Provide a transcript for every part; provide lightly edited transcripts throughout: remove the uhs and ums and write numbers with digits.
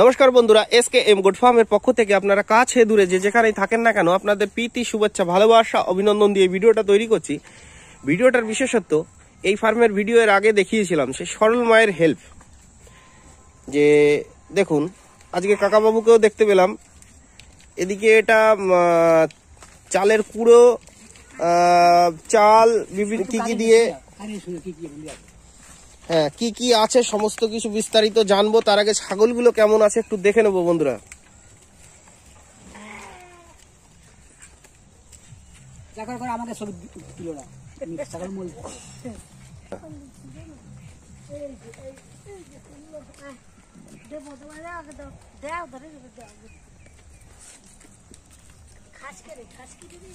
নমস্কার বন্ধুরা, SKM goat ফার্মের পক্ষ থেকে আপনারা কাছে দূরে যে যেখানেই থাকেন না কেন আপনাদের প্রীতি শুভেচ্ছা ভালোবাসা অভিনন্দন দিয়ে ভিডিওটা তৈরি করছি। ভিডিওটার বিশেষত্ব, এই ফার্মের ভিডিও এর আগে দেখিয়েছিলাম সে সরল মায়ের হেল্প। যে দেখুন, আজকে কাকাবাবুকেও দেখতে পেলাম। এদিকে এটা চালের কুড়ো, চাল বিভিন্ন কি কি দিয়ে, হ্যাঁ কি কি আছে সমস্ত কিছু বিস্তারিত জানবো। তার আগে ছাগলগুলো কেমন আছে একটু দেখে নেবো বন্ধুরা। আমাকে সব দিল না ছাগল মূল খাস করে খাস কি দিবি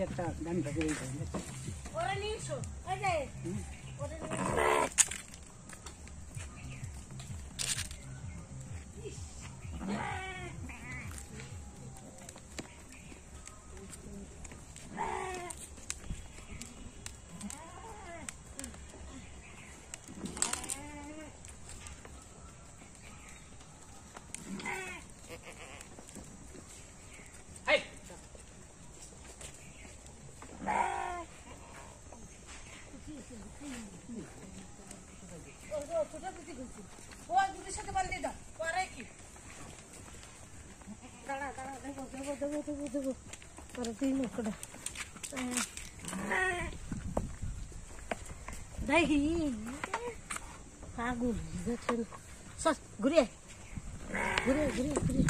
একটা গান থাকে ওরা নিছো এই যে ওরে পাগল ঘুরে ঘুরে ঘুরে ঘুরে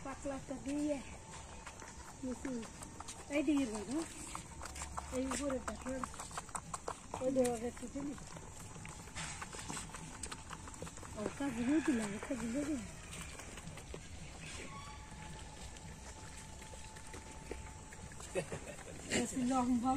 পাতলাটা দিয়ে এই দিকে এই উপরে ওই দেওয়াটা ছুটে নি ওটা গুলো দিলাম ওটা গুলো দিলাম লম্বা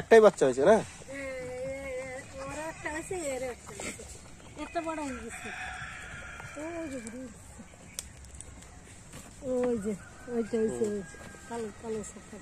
একটাই বাচ্চা হয়েছে না? ওরা একটা আছে এর একটা আছে এত বড় হয়ে গেছে ওই যে ওইটা হয়েছে কালো কালো সবটা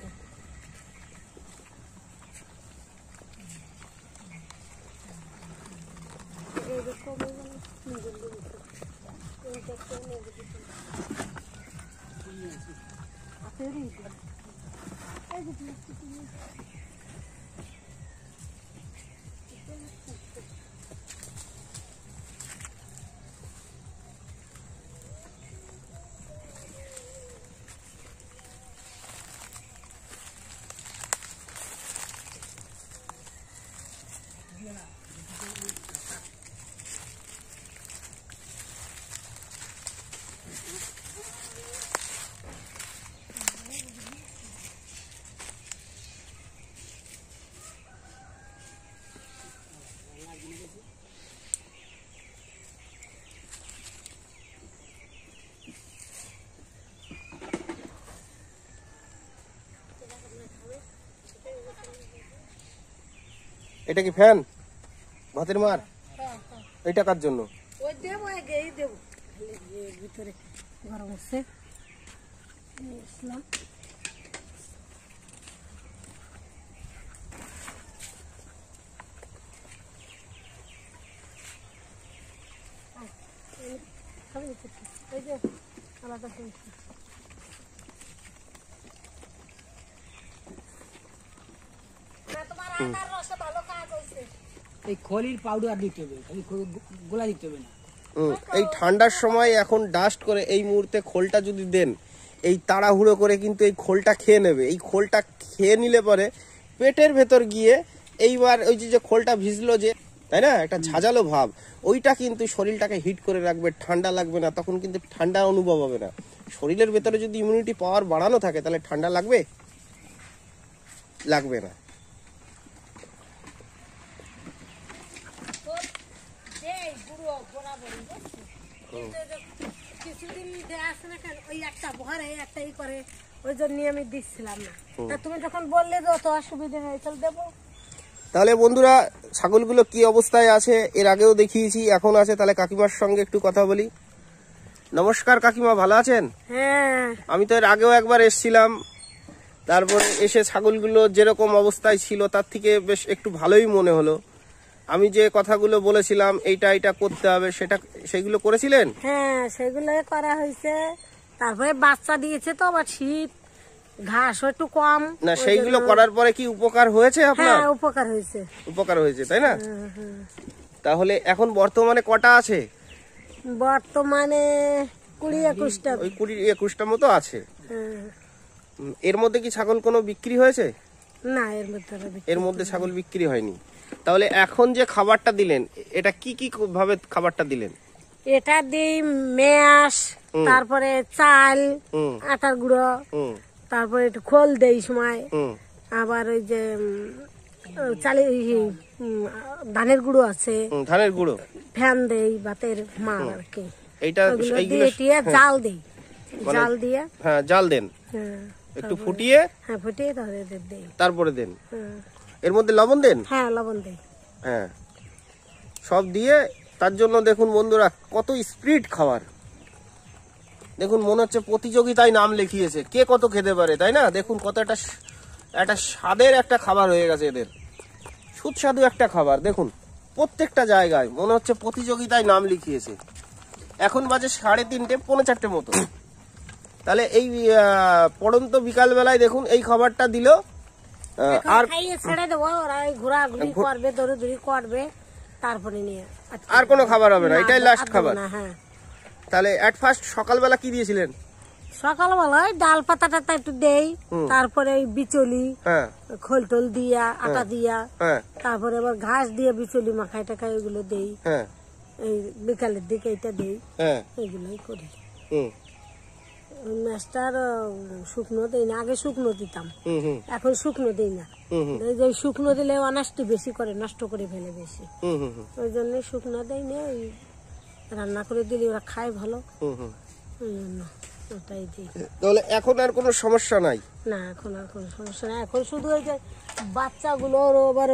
এটা কি ফ্যান ভাতের মার? হ্যাঁ। এটা কার জন্য? ওই দেবো এই দেবো ভিতরে গরম হচ্ছে এই যে আলাদা এই খলির পাউডার দিতে হবে, খালি গোলা দিতে হবে না। এই ঠান্ডার সময় এখন ডাস্ট করে এই মুহূর্তে খোলটা যদি দেন, এই তাড়াহুড়ো করে কিন্তু এই খোলটা খেয়ে নেবে। এই খোলটা খেয়ে নিলে পরে পেটের ভেতর গিয়ে এইবার ওই যে খোলটা ভিজলো যে, তাই না, একটা ঝাঁঝালো ভাব, ওইটা কিন্তু শরীরটাকে হিট করে রাখবে, ঠান্ডা লাগবে না, তখন কিন্তু ঠান্ডা অনুভব হবে না। শরীরের ভেতরে যদি ইমিউনিটি পাওয়ার বাড়ানো থাকে তাহলে ঠান্ডা লাগবে? লাগবে না। কিছুদিন আসে না কেন ওই একটা ভরে একটা ই করে, ওই জন্য আমি দিচ্ছিলাম না। তা তুমি যখন বললে যে অত অসুবিধা হয় তাহলে দেবো। তাহলে বন্ধুরা, ছাগলগুলো কি অবস্থায় আছে এর আগেও দেখিয়েছি, এখন আছে। তাহলে কাকিমার সঙ্গে একটু কথা বলি। নমস্কার কাকিমা, ভালো আছেন? হ্যাঁ, আমি তো এর আগেও একবার এসেছিলাম, তারপরে এসে ছাগলগুলো যেরকম অবস্থায় ছিল তার থেকে বেশ একটু ভালোই মনে হলো। আমি যে কথাগুলো বলেছিলাম এটা করতে হবে, সেগুলো করেছিলেন? হ্যাঁ সেগুলো করা হয়েছে। তারপরে বাচ্চা দিয়েছে তো আবার শীত, ঘাসও একটু কম না, সেইগুলো করার পরে কি উপকার হয়েছে আপনার? হ্যাঁ উপকার হয়েছে। উপকার হয়েছে, তাই না? তাহলে এখন বর্তমানে কটা আছে? বর্তমানে 20-21টা। ওই 20-21টা মতো আছে। হ্যাঁ। এর মধ্যে কি ছাগল কোনো বিক্রি হয়েছে? না, এর মধ্যে ছাগল বিক্রি হয়নি। তাহলে এখন যে খাবারটা দিলেন, এটা কি কি ভাবে খাবারটা দিলেন? এটা দিই ম্যাশ, তারপরে চাল, আটার গুঁড়ো, তারপরে একটু খোল দেই সময়, আবার ওই যে চালে ধানের গুঁড়ো আছে, ধানের গুঁড়ো ফ্যান দেই ভাতের মার আর কি। এইটা জাল দেই, জাল দিয়ে হ্যাঁ জাল দেন, হ্যাঁ একটু ফুটিয়ে, হ্যাঁ ফুটিয়ে তারপরে দেন। এর মধ্যে লবণ দেন? হ্যাঁ লবণ দেই। হ্যাঁ সব দিয়ে, তার জন্য দেখুন বন্ধুরা কত স্পিড খাবার। দেখুন মনে হচ্ছে প্রতিযোগিতায় নাম লিখিয়েছে, কে কত খেতে পারে, তাই না? দেখুন কত একটা স্বাদের একটা খাবার হয়ে গেছে এদের, সুস্বাদু একটা খাবার। দেখুন প্রত্যেকটা জায়গায় মনে হচ্ছে প্রতিযোগিতায় নাম লিখিয়েছে। এখন বাজে 3:30, 4:45 মতো। তাহলে এই পড়ন্ত বিকাল বেলায় দেখুন এই খাবারটা দিল, আর ছেড়ে দেবো, ওরা ঘোরাঘুরি করবে, দৌড়ি করবে, তারপরে নিয়ে আর কোনো খাবার হবে না, এটাই লাস্ট খাবার। হ্যাঁ। তাহলে এট ফার্স্ট সকালবেলা কি দিয়েছিলেন? সকালবেলায় ডাল পাতা টাতা একটু দেই, তারপরে ওই বিচলি, খোল টোল দিয়া, আটা দিয়া, তারপরে আবার ঘাস দিয়ে বিচলি মাখাই টাকাই এগুলো দেই। এই বিকালের দিকে এটা দেই, এগুলোই করি। ম্যাশটার শুকনো দেই না, আগে শুকনো দিতাম, এখন শুকনো দিই না। এই যে শুকনো দিলে অনাষ্টি বেশি করে, নষ্ট করে ফেলে বেশি, ওই জন্য শুকনো দেই না। ওই রান্না করে দিলে ওরা খায় ভালো, ওই জন্য ওটাই দিই। তাহলে এখন আর কোনো সমস্যা নাই? না, এখন আর কোনো সমস্যা নাই। এখন শুধু ওই যে বাচ্চাগুলোর আবার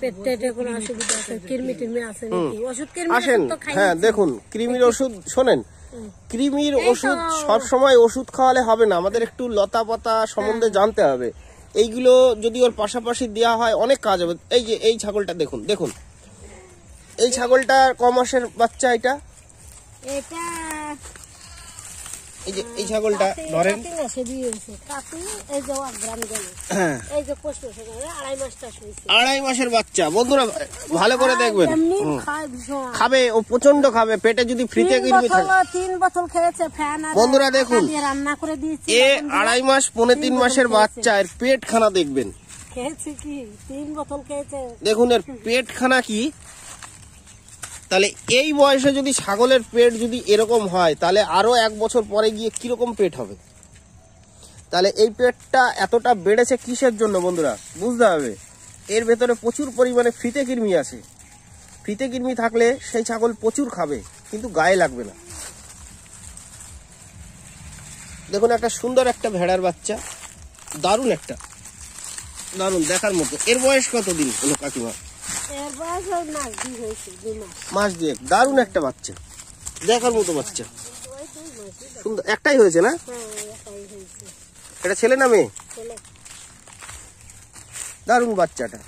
পেটে কোনো অসুবিধা আছে, কৃমি টিমি আছে নাকি, ওষুধ আসেন। হ্যাঁ দেখুন, কৃমির ওষুধ শোনেন, কৃমির ওষুধ সব সময় ওষুধ খাওয়ালে হবে না, আমাদের একটু লতা পাতা সম্বন্ধে জানতে হবে। এইগুলো যদি ওর পাশাপাশি দেওয়া হয় অনেক কাজ হবে। এই যে এই ছাগলটা দেখুন, দেখুন এই ছাগলটা ক মাসের বাচ্চা? এটা এই যে এই ছাগলটা ধরেন, 2.5 মাসের বাচ্চা। বন্ধুরা ভালো করে দেখবেন, খাবে ও, প্রচন্ড খাবে। পেটে যদি ফ্রিতে কৃমি থাকে, 3 বোতল খেয়েছে। বন্ধুরা দেখুন, রান্না করে দিয়েছি। 2.5 মাস 3.5 মাসের বাচ্চা, এর পেটখানা দেখবেন। খেয়েছে কি 3 বোতল খেয়েছে, দেখুন এর পেটখানা কি। তাহলে এই বয়সে যদি ছাগলের পেট যদি এরকম হয়, তাহলে আরো 1 বছর পরে গিয়ে কিরকম পেট হবে। তাহলে এই পেটটা এতটা বেড়েছে কিসের জন্য বন্ধুরা বুঝতে হবে। এর ভেতরে প্রচুর পরিমাণে ফ্রিতে কৃমি আছে। ফ্রিতে কৃমি থাকলে সেই ছাগল প্রচুর খাবে, কিন্তু গায়ে লাগবে না। দেখুন একটা সুন্দর একটা ভেড়ার বাচ্চা, দারুণ একটা। দারুণ, দেখার মতো। এর বয়স কতদিন হলো কাকিমা? এর বয়স ওই মাস 2 হয়েছে, 2 মাস। মাস 2। দারুণ একটা বাচ্চা, দেখার মতো বাচ্চা, ওই 2 মাসই। সুন্দর। একটাই হয়েছে না? হ্যাঁ, একাই হয়েছে। এটা ছেলে না মেয়ে? ছেলে। দারুণ বাচ্চাটা।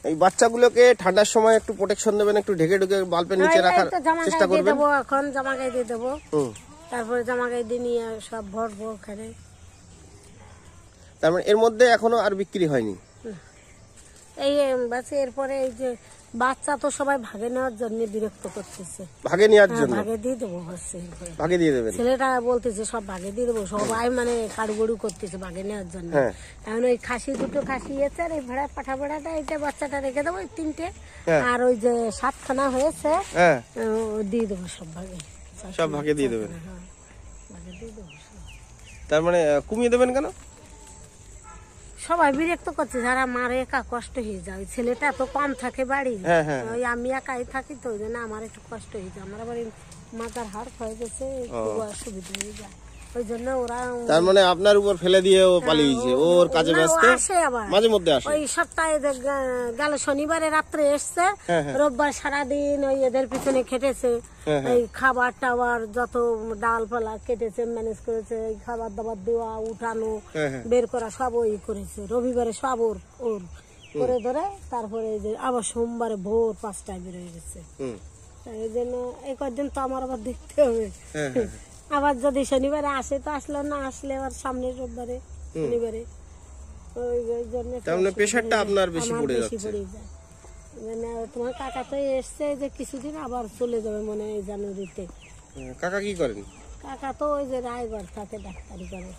এই বাচ্চাগুলোকে ঠান্ডার সময় একটু প্রোটেকশন দেবেন, একটু ঢেকে ঢুকে বাল্বের নিচে রাখার চেষ্টা করবেন। দেবো এখন, জামা গায়ে দিয়ে দেবো। হুম। তারপরে জামা গায়ে দিয়ে নিয়ে সব ভরবো ওখানে। তার মানে এর মধ্যে এখনো আর বিক্রি হয়নি? এই বাস। এরপরে এই যে বাচ্চা তো সবাই ভাগে নেওয়ার জন্য বিরক্ত করতেছে। ভাগে নেওয়ার জন্য? ভাগে দিয়ে দেবো হচ্ছে। ভাগে দিয়ে দেবেন? ছেলেটা বলতেছে সব ভাগে দিয়ে দেবো, সবাই মানে কাড়ুগড়ু করতেছে ভাগে নেওয়ার জন্য। এখন ওই খাসি দুটো খাসি এসে আর এই ভেড়া পাঠা ভেড়াটা এইটা বাচ্চাটা রেখে দেবো, ওই 3টে। আর ওই যে 7খানা হয়েছে দিয়ে দেবো সব ভাগে। সব ভাগে দিয়ে দেবেন? হ্যাঁ, ভাগে দিয়ে দেবো সব। তার মানে কমিয়ে দেবেন কেন? সবাই বিরক্ত করছে, যারা মারে একা কষ্ট হয়ে যায়। ওই ছেলেটা তো কম থাকে বাড়ি, ওই আমি একাই থাকি, তো ওই জন্য আমার একটু কষ্ট হয়ে যায়। আমার আবার মাথার হাড় হয়ে গেছে, খুব অসুবিধা হয়ে যায়। ওই জন্য ওরা। তার মানে আপনার উপর ফেলে দিয়ে ও পালিয়েছে, ওর কাজে ব্যস্ত। আসে আবার মাঝে মধ্যে আসে। ওই সপ্তাহে গেল শনিবারে রাত্রে এসছে, রোববার সারাদিন ওই এদের পিছনে খেটেছে। এই খাবার টাবার যত ডাল পালা কেটেছে, ম্যানেজ করেছে, এই খাবার দাবার দেওয়া, উঠানো, বের করা সব ওই করেছে। রবিবারে সব ওর করে ধরে তারপরে এই যে আবার সোমবারে ভোর 5টায় বের হয়ে গেছে। এই জন্য এই কয়েকদিন তো আমার আবার দেখতে হবে। আবার যদি শনিবারে আসে তো আসলো, না আসলে আবার সামনের রোববারে শনিবারে। ওই জন্য প্রেশারটা আপনার বেশি পড়ে যাচ্ছে। মানে তোমার কাকা তো এসছে যে কিছুদিন, আবার চলে যাবে মনে হয় জানুয়ারিতে। কাকা কি করেন? কাকা তো ওই যে রায়গড় থাকে, ডাক্তারি করে।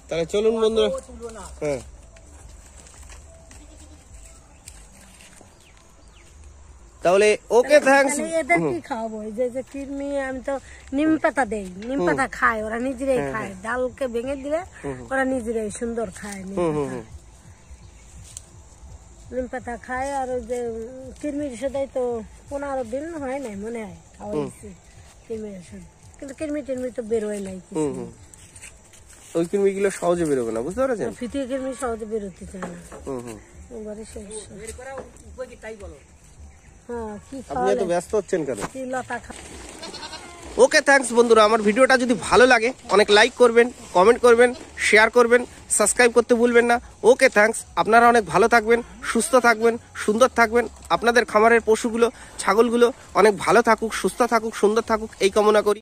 তাহলে চলুন বন্ধুরা। হ্যাঁ, তাহলে ওকে, থ্যাঙ্কস। এদের কি খাওয়াবো? এই যে কৃমি, আমি তো নিম পাতা দেই, নিম পাতা খায় ওরা, নিজেরাই খায়। ডালকে ভেঙে দিলে ওরা নিজেরাই সুন্দর খায়, নিম পাতা খায়। আর ওই যে কৃমির ওষুধ তো 15 দিন হয় নাই মনে হয় খাওয়াইছি কৃমির ওষুধ, কিন্তু কৃমি টিমি তো বেরোয় নাই কিছু। ওই কৃমিগুলো সহজে বেরোবে না, বুঝতে পারছেন? ফিটিয়ে কৃমি সহজে বেরোতে চায় না। এবারে আপনি এত ব্যস্ত হচ্ছেন কেন? লতা। ওকে, থ্যাঙ্কস বন্ধুরা। আমার ভিডিওটা যদি ভালো লাগে অনেক লাইক করবেন, কমেন্ট করবেন, শেয়ার করবেন, সাবস্ক্রাইব করতে ভুলবেন না। ওকে, থ্যাঙ্কস। আপনারা অনেক ভালো থাকবেন, সুস্থ থাকবেন, সুন্দর থাকবেন। আপনাদের খামারের পশুগুলো, ছাগলগুলো অনেক ভালো থাকুক, সুস্থ থাকুক, সুন্দর থাকুক, এই কামনা করি।